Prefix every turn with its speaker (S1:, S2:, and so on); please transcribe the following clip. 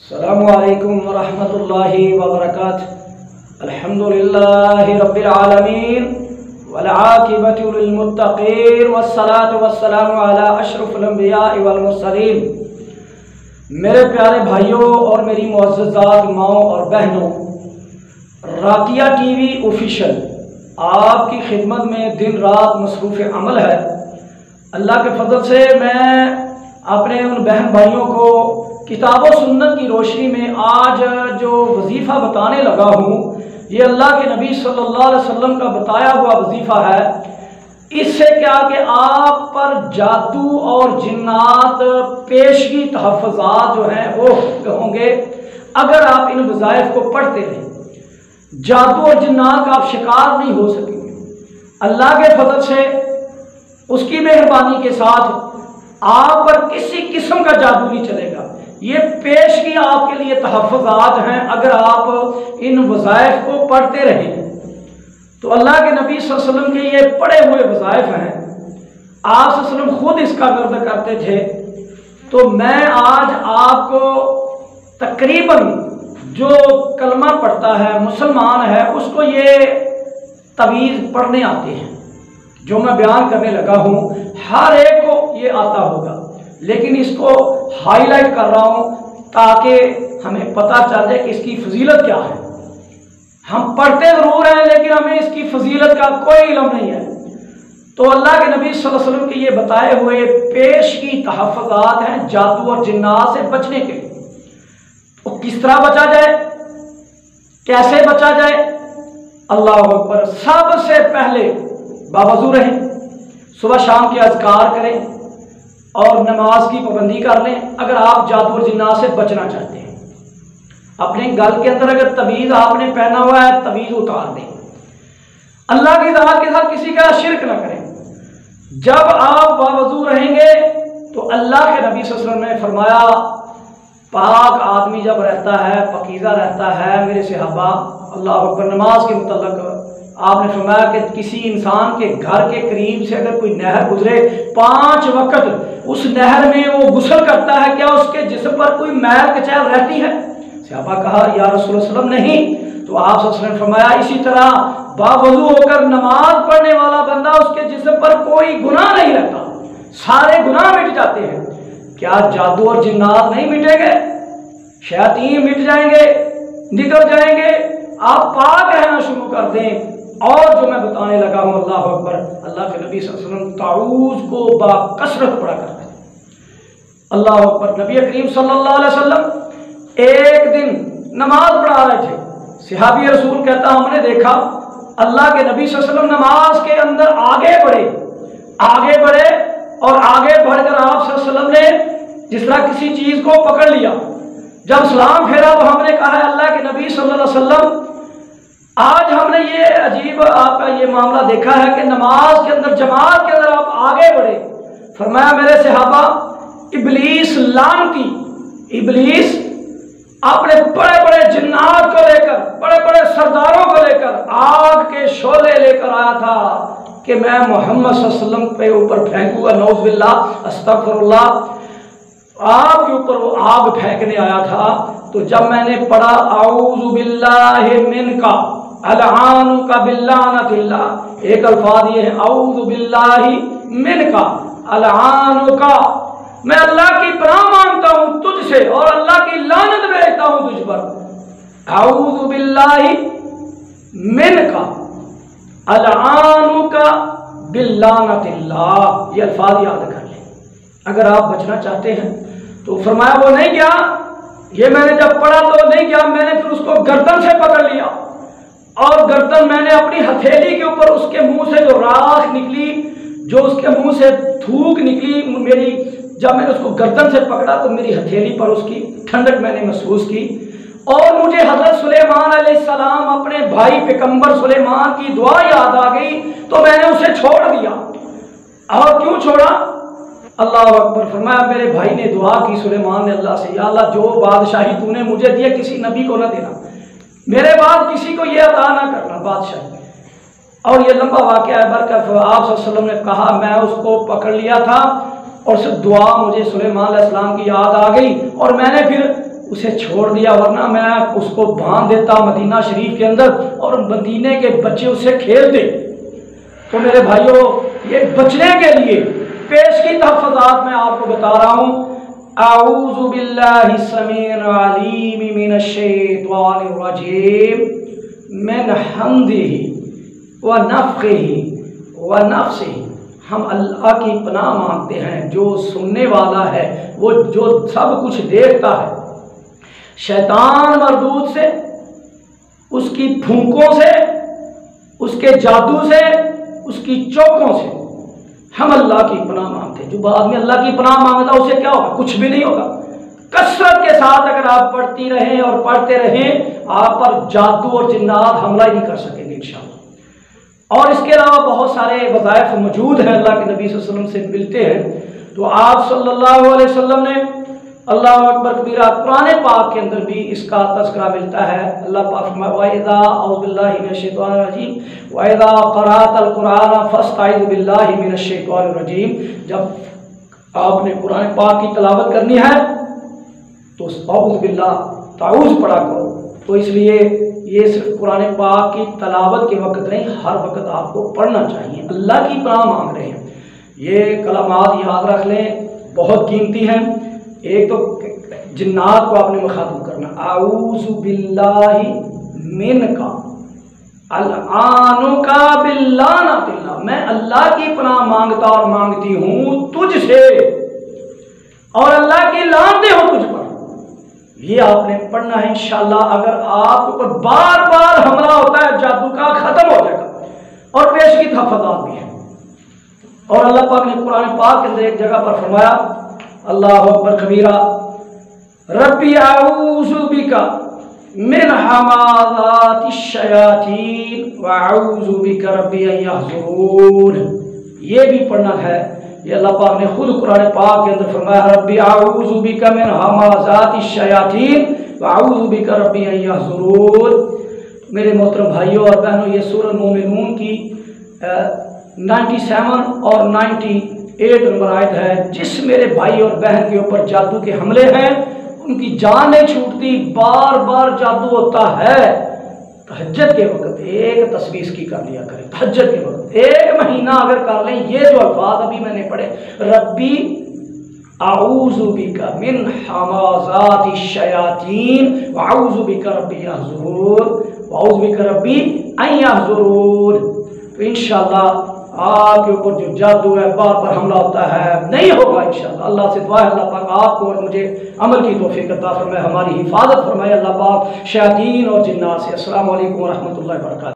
S1: السلام علیکم ورحمۃ اللہ وبرکاتہ۔ الحمدللہ رب العالمین والعاقبۃ للمتقین والصلاة والسلام علی اشرف الانبیاء والمرسلین۔ میرے پیارے بھائیوں اور میری معززات ماؤں اور بہنوں، راقیہ ٹی وی آفیشل آپ کی خدمت میں دن رات مصروف عمل ہے۔ اللہ کے فضل سے میں اپنے ان بہن بھائیوں کو کتاب و سنت کی روشنی میں آج جو وظیفہ بتانے لگا ہوں، یہ اللہ کے نبی صلی اللہ علیہ وسلم کا بتایا ہوا وظیفہ ہے۔ اس سے کیا کہ آپ پر جادو اور جنات پیشگی تحفظات جو ہیں وہ ہوں گے اگر آپ ان وظائف کو پڑھتے رہیں۔ جادو اور جنات کا آپ شکار نہیں ہو سکیں گے۔ اللہ کے فضل سے اس کی مہربانی کے ساتھ آپ پر کسی قسم کا جادو نہیں چلے گا۔ یہ پیشگی آپ کے لیے تحفظات ہیں اگر آپ ان وظائف کو پڑھتے رہیں تو۔ اللہ کے نبی صلی اللہ علیہ وسلم کے یہ پڑھے ہوئے وظائف ہیں، آپ صلی اللہ علیہ وسلم خود اس کا ورد کرتے تھے۔ تو میں آج آپ کو تقریباً جو کلمہ پڑھتا ہے مسلمان ہے اس کو یہ تعویذ پڑھنے آتے ہیں جو میں بیان کرنے لگا ہوں، ہر ایک کو یہ آتا ہوگا، لیکن اس کو ہائی لائٹ کر رہا ہوں تاکہ ہمیں پتہ چل جائے کہ اس کی فضیلت کیا ہے۔ ہم پڑھتے ضرور ہیں لیکن ہمیں اس کی فضیلت کا کوئی علم نہیں ہے۔ تو اللہ کے نبی صلی اللہ علیہ وسلم کے یہ بتائے ہوئے پیشگی تحفظات ہیں جادو اور جنات سے بچنے کے لیے۔ تو کس طرح بچا جائے، کیسے بچا جائے؟ اللہ اکبر۔ سب سے پہلے باوضو رہیں، صبح شام کے اذکار کریں اور نماز کی پابندی کر لیں۔ اگر آپ جادو اور جنات سے بچنا چاہتے ہیں، اپنے گل کے اندر اگر تعویذ آپ نے پہنا ہوا ہے تعویذ اتار دیں۔ اللہ کی ذات کے ساتھ کسی کا شرک نہ کریں۔ جب آپ باوضو رہیں گے تو اللہ کے نبی صلی اللہ علیہ وسلم نے فرمایا پاک آدمی جب رہتا ہے پاکیزہ رہتا ہے۔ میرے صحابہ اللہ اکبر، نماز کے متعلق آپ نے فرمایا کہ کسی انسان کے گھر کے قریب سے اگر کوئی نہر گزرے 5 وقت اس نہر میں وہ غسل کرتا ہے، کیا اس کے جسم پر کوئی میل کچیل رہتی ہے؟ صحابہ کہا یا رسول اللہ صلی اللہ علیہ وسلم نہیں۔ تو آپ صلی اللہ علیہ وسلم نے فرمایا اسی طرح باوضو ہو کر نماز پڑھنے والا بندہ اس کے جسم پر کوئی گناہ نہیں رہتا، سارے گناہ مٹ جاتے ہیں۔ کیا جادو اور جنات نہیں مٹیں گے؟ شیاطین مٹ جائیں گے، نکل جائیں گے۔ آپ پاک رہنا شروع کر دیں۔ اور جو میں بتانے لگا ہوں، اللہ اکبر، اللہ کے نبی صلی اللہ علیہ وسلم تعوذ کو باکثرت پڑھا کرتے ہیں۔ اللہ اکبر۔ نبی کریم صلی اللہ علیہ وسلم ایک دن نماز پڑھا رہے تھے، صحابی رسول کہتا ہم نے دیکھا اللہ کے نبی صلی اللہ علیہ وسلم نماز کے اندر آگے بڑھے اور آگے بڑھ کر آپ صلی اللہ علیہ وسلم نے جس طرح کسی چیز کو پکڑ لیا۔ جب سلام پھیرا تو ہم نے کہا اللہ کے نبی صلی اللہ علیہ وسلم آج ہم نے یہ عجیب آپ کا یہ معاملہ دیکھا ہے کہ نماز کے اندر جماعت کے اندر آپ آگے بڑھے۔ فرمایا میرے صحابہ ابلیس لعنتی، ابلیس اپنے بڑے بڑے جنات کو لے کر، بڑے بڑے سرداروں کو لے کر آگ کے شعلے لے کر آیا تھا کہ میں محمد صلی اللہ علیہ وسلم پہ اوپر پھینکوں گا، نعوذ باللہ، استغفر اللہ۔ آپ کے اوپر وہ آگ پھینکنے آیا تھا۔ تو جب میں نے پڑھا اعوذ باللہ منک العنک بلعنت اللہ، ایک الفاظ یہ ہے اعوذ باللہ منک العنک، میں اللہ کی پناہ مانگتا ہوں تجھ سے اور اللہ کی لعنت بھیجتا ہوں تجھ پر۔ اعوذ باللہ منک العنک بلعنت اللہ، یہ الفاظ یاد کر لیں اگر آپ بچنا چاہتے ہیں۔ تو فرمایا وہ نہیں کیا، یہ میں نے جب پڑھا تو نہیں کیا، میں نے پھر اس کو گردن سے پکڑ لیا اور گردن میں نے اپنی ہتھیلی کے اوپر اس کے منہ سے جو راکھ نکلی، جو اس کے منہ سے تھوک نکلی میری، جب میں نے اس کو گردن سے پکڑا تو میری ہتھیلی پر اس کی ٹھنڈک میں نے محسوس کی اور مجھے حضرت سلیمان علیہ السلام اپنے بھائی پیغمبر سلیمان کی دعا یاد آ گئی تو میں نے اسے چھوڑ دیا۔ اور کیوں چھوڑا؟ اللہ اکبر۔ فرمایا میرے بھائی نے دعا کی سلیمان نے اللہ سے، یا اللہ جو بادشاہی تو نے مجھے دیا کسی نبی کو نہ دینا، میرے بعد کسی کو یہ عطا نہ کرنا بادشاہی۔ اور یہ لمبا واقعہ ہے، برکت آپ صلی اللہ علیہ وسلم نے کہا میں اس کو پکڑ لیا تھا اور دعا مجھے سلیمان علیہ السلام کی یاد آ گئی اور میں نے پھر اسے چھوڑ دیا، ورنہ میں اس کو باندھ دیتا مدینہ شریف کے اندر اور مدینے کے بچے اسے کھیلتے۔ تو میرے بھائیوں، یہ بچنے کے لیے پیش کی تحفظات میں آپ کو بتا رہا ہوں۔ اعوذ باللہ السمیع العلیم من الشیطان الرجیم من حمدہ ونفخہ ونفثہ۔ ہم اللہ کی پناہ مانگتے ہیں جو سننے والا ہے، وہ جو سب کچھ دیکھتا ہے، شیطان مردود سے، اس کی پھونکوں سے، اس کے جادو سے، اس کی چوکوں سے ہم اللہ کی پناہ مانگتے ہیں۔ جو آدمی اللہ کی پناہ مانگتا اسے کیا ہوگا؟ کچھ بھی نہیں ہوگا۔ کثرت کے ساتھ اگر آپ پڑھتی رہیں اور پڑھتے رہیں، آپ پر جادو اور جنات حملہ ہی نہیں کر سکیں گے انشاءاللہ۔ اور اس کے علاوہ بہت سارے وظائف موجود ہیں، اللہ کے نبی صلی اللہ علیہ وسلم سے ملتے ہیں۔ تو آپ صلی اللہ علیہ وسلم نے اللہ اکبر کبیرہ قرآن پاک کے اندر بھی اس کا تذکرہ ملتا ہے۔ اللہ پاک فرمایا وَإِذَا أَعُوذُ بِاللَّهِ مِنَ الشَّيْطَانِ الرَّجِيمِ وَإِذَا قَرَأْتَ الْقُرْآنَ فَاسْتَعِذْ بِاللَّهِ مِنَ الشَّيْطَانِ الرَّجِيمِ۔ جب آپ نے قرآن پاک کی تلاوت کرنی ہے تو اعوذ باللہ تعوذ پڑھا کرو۔ تو اس لیے یہ صرف قرآن پاک کی تلاوت کے وقت نہیں، ہر وقت آپ کو پڑھنا چاہیے۔ اللہ کی پناہ مانگ رہے ہیں، یہ کلمات یاد رکھ لیں، بہت قیمتی ہیں۔ ایک تو جنات کو آپ نے مخاطب کرنا، اعوذ باللہ منک العنک باللعنۃ اللہ، میں اللہ کی پناہ مانگتا اور مانگتی ہوں تجھ سے، اور اللہ کی لعنتیں ہوں تجھ پر۔ یہ آپ نے پڑھنا ہے انشاءاللہ۔ اگر آپ کو بار بار حملہ ہوتا ہے جادو کا، ختم ہو جائے گا۔ اور پیش کی تحفظات بھی ہیں۔ اور اللہ پاک نے قرآن پاک کے اندر ایک جگہ پر فرمایا، اللہ اکبر کبیرہ، ربی اعوذ بک من ہمازات الشیاطین واعوذ بک ربی ان یحضرون۔ یہ بھی پڑھنا ہے۔ یہ اللہ پاک نے خود قرآن پاک کے اندر فرمایا، ربی اعوذ بک من ہمازات الشیاطین واعوذ بک ربی ان یحضرون۔ میرے محترم بھائیوں اور بہنوں، یہ سورہ المومنون کی 97 اور 98 نمبر آیت ہے۔ جس میرے بھائی اور بہن کے اوپر جادو کے حملے ہیں، ان کی جان نہیں چھوٹتی، بار بار جادو ہوتا ہے، تہجد کے وقت ایک تسبیح اس کی کر لیا کریں۔ تہجد کے وقت 1 مہینہ اگر کر لیں، یہ جو الفاظ ابھی میں نے پڑھے، ربی اعوذ بک من ہمازات الشیاطین واعوذ بک ربی یحضرون واعوذ بک ربی ان یحضرون، تو انشاءاللہ آپ کے اوپر جو جادو ہے، بار بار حملہ ہوتا ہے، نہیں ہوگا انشاءاللہ۔ اللہ سے دعا ہے اللہ پاک آپ کو اور مجھے عمل کی توفیق عطا فرمائے، ہماری حفاظت فرمائے اللہ پاک شیاطین اور جنات سے۔ السلام علیکم ورحمۃ اللہ وبرکاتہ۔